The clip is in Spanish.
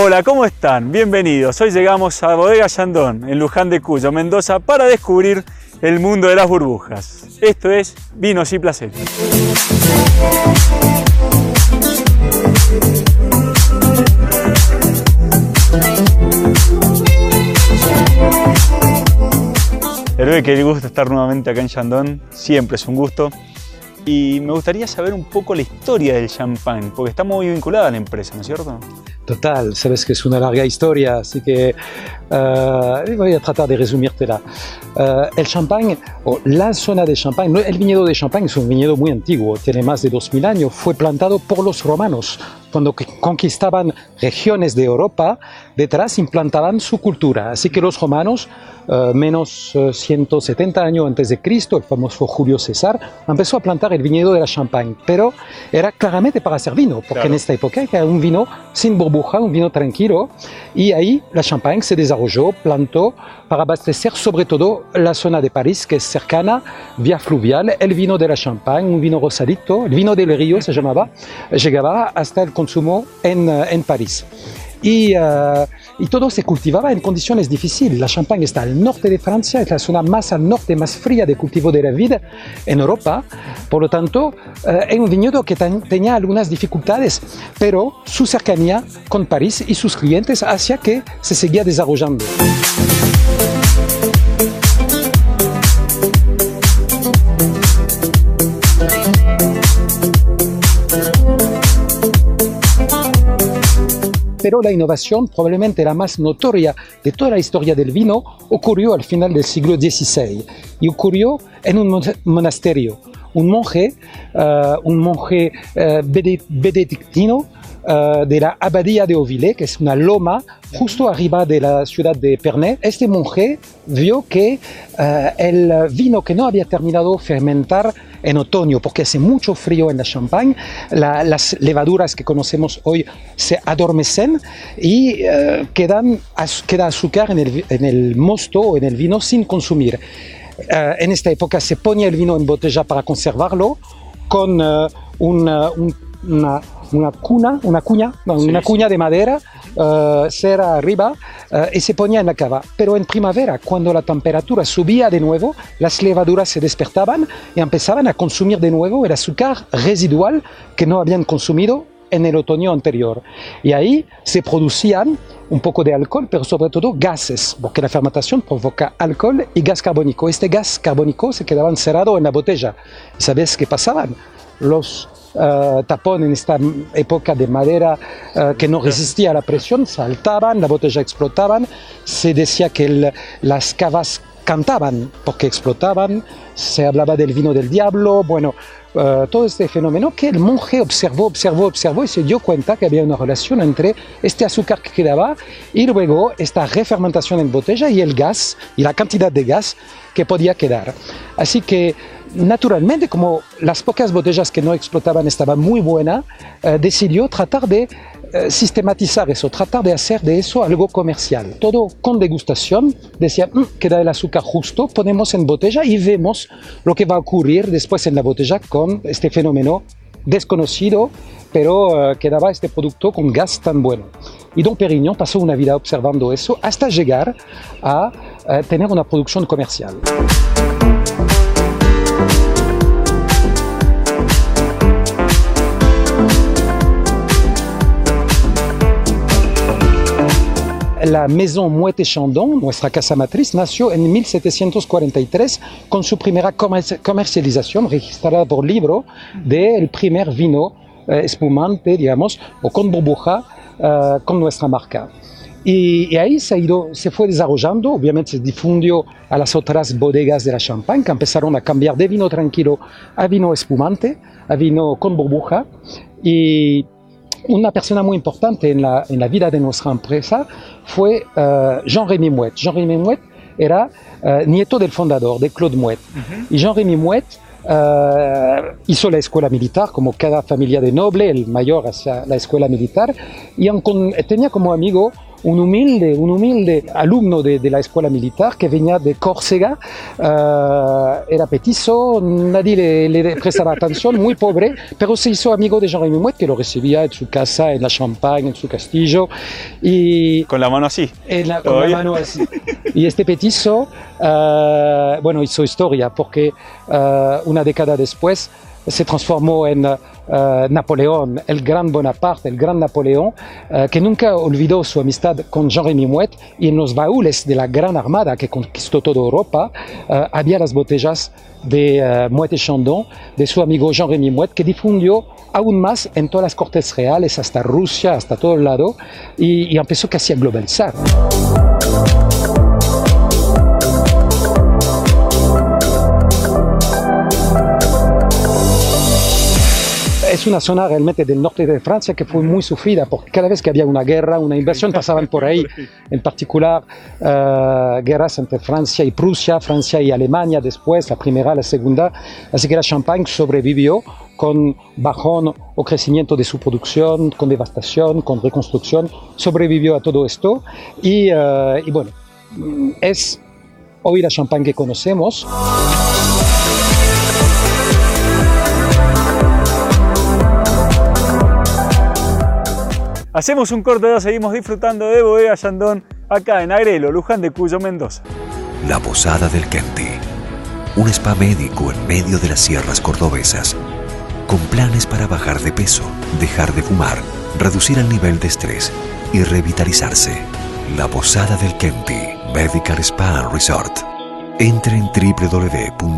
Hola, ¿cómo están? Bienvenidos. Hoy llegamos a Bodega Yandón, en Luján de Cuyo, Mendoza, para descubrir el mundo de las burbujas. Esto es Vinos y Placeres. Hervé, qué gusto estar nuevamente acá en Yandón, siempre es un gusto. Y me gustaría saber un poco la historia del champán, porque está muy vinculada a la empresa, ¿no es cierto? Total, sabes que es una larga historia, así que voy a tratar de resumírtela. El champán, o la zona de champán, el viñedo de champán es un viñedo muy antiguo, tiene más de 2000 años, fue plantado por los romanos. Cuando conquistaban regiones de Europa, detrás implantaban su cultura. Así que los romanos, menos 170 años antes de Cristo, el famoso Julio César, empezó a plantar el viñedo de la Champagne. Pero era claramente para hacer vino, porque claro, en esta época era un vino sin burbuja, un vino tranquilo. Y ahí la Champagne se desarrolló, plantó para abastecer sobre todo la zona de París, que es cercana, vía fluvial. El vino de la Champagne, un vino rosadito, el vino del río se llamaba, llegaba hasta el consumo en París. Y todo se cultivaba en condiciones difíciles. La Champagne está al norte de Francia, es la zona más al norte, más fría de cultivo de la vid en Europa. Por lo tanto, es un viñedo que tenía algunas dificultades, pero su cercanía con París y sus clientes hacía que se seguía desarrollando. Pero la innovación, probablemente la más notoria de toda la historia del vino, ocurrió al final del siglo XVI y ocurrió en un monasterio. Un monje benedictino de la abadía de Auvillers, que es una loma justo arriba de la ciudad de Pernay. Este monje vio que el vino que no había terminado de fermentar en otoño, porque hace mucho frío en la Champagne, las levaduras que conocemos hoy se adormecen y queda azúcar en el mosto o en el vino sin consumir. En esta época se ponía el vino en botella para conservarlo con una cuña de madera, cera arriba, y se ponía en la cava. Pero en primavera, cuando la temperatura subía de nuevo, las levaduras se despertaban y empezaban a consumir de nuevo el azúcar residual que no habían consumido en el otoño anterior. Y ahí se producían un poco de alcohol, pero sobre todo gases, porque la fermentación provoca alcohol y gas carbónico. Este gas carbónico se quedaba encerrado en la botella. ¿Y sabes qué pasaban? Los tapón en esta época de madera que no resistía a la presión, saltaban, la botella explotaban, se decía que las cavas cantaban porque explotaban, se hablaba del vino del diablo, bueno, todo este fenómeno que el monje observó y se dio cuenta que había una relación entre este azúcar que quedaba y luego esta refermentación en botella y el gas y la cantidad de gas que podía quedar. Así que naturalmente, como las pocas botellas que no explotaban estaban muy buenas, decidió tratar de sistematizar eso, tratar de hacer de eso algo comercial. Todo con degustación, decía, queda el azúcar justo, ponemos en botella y vemos lo que va a ocurrir después en la botella con este fenómeno desconocido, pero quedaba este producto con gas tan bueno. Y Dom Pérignon pasó una vida observando eso hasta llegar a tener una producción comercial. La Maison Moët et Chandon, nuestra casa matriz, nació en 1743 con su primera comercialización registrada por libro del primer vino espumante, digamos, o con burbuja, con nuestra marca. Y ahí se fue desarrollando, obviamente se difundió a las otras bodegas de la Champagne, que empezaron a cambiar de vino tranquilo a vino espumante, a vino con burbuja. Y una persona muy importante en la vida de nuestra empresa fue Jean-Rémy Moët. Jean-Rémy Moët era nieto del fundador, de Claude Moët. Y Jean-Rémy Moët hizo la escuela militar, como cada familia de noble, el mayor hacia la escuela militar, y tenía como amigo un humilde alumno de la escuela militar que venía de Córcega, era petizo, nadie le prestaba atención, muy pobre, pero se hizo amigo de Jean-Rémy Mouet, que lo recibía en su casa, en la Champagne, en su castillo. Y con la mano así. Con la mano así. Y este petizo, bueno, hizo historia porque una década después se transformó en Napoleón, el gran Bonaparte, el gran Napoleón, que nunca olvidó su amistad con Jean-Rémy Mouet, y en los baúles de la Gran Armada que conquistó toda Europa había las botellas de Mouet et Chandon, de su amigo Jean-Rémy Mouet, que difundió aún más en todas las cortes reales, hasta Rusia, hasta todo el lado, y empezó casi a globalizar. Es una zona realmente del norte de Francia que fue muy sufrida, porque cada vez que había una guerra, una invasión, pasaban por ahí, en particular guerras entre Francia y Prusia, Francia y Alemania después, la primera, la segunda, así que la Champagne sobrevivió con bajón o crecimiento de su producción, con devastación, con reconstrucción, sobrevivió a todo esto y bueno, es hoy la Champagne que conocemos. Hacemos un corte, ya seguimos disfrutando de Bodega Chandon acá en Agrelo, Luján de Cuyo, Mendoza. La Posada del Kenti, un spa médico en medio de las sierras cordobesas, con planes para bajar de peso, dejar de fumar, reducir el nivel de estrés y revitalizarse. La Posada del Kenti, Medical Spa and Resort. Entre en www.kenti.com.